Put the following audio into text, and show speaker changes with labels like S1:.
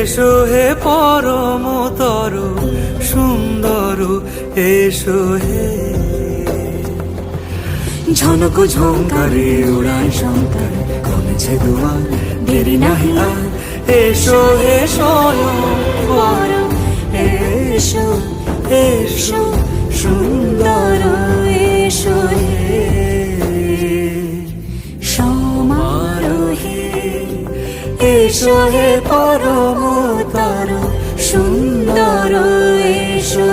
S1: এসো হে পরমতর সুন্দর, এসো হে। ঝনক ঝঙ্কারে উড়ায় শঙ্কর, কমেছে দুয়ার, দেরি নাহি আর। এসো হে স্বয়ং বর, এসো এসো সুন্দর, এসো হে সমারোহে। এসো হে পরমতর সুন্দর, এসো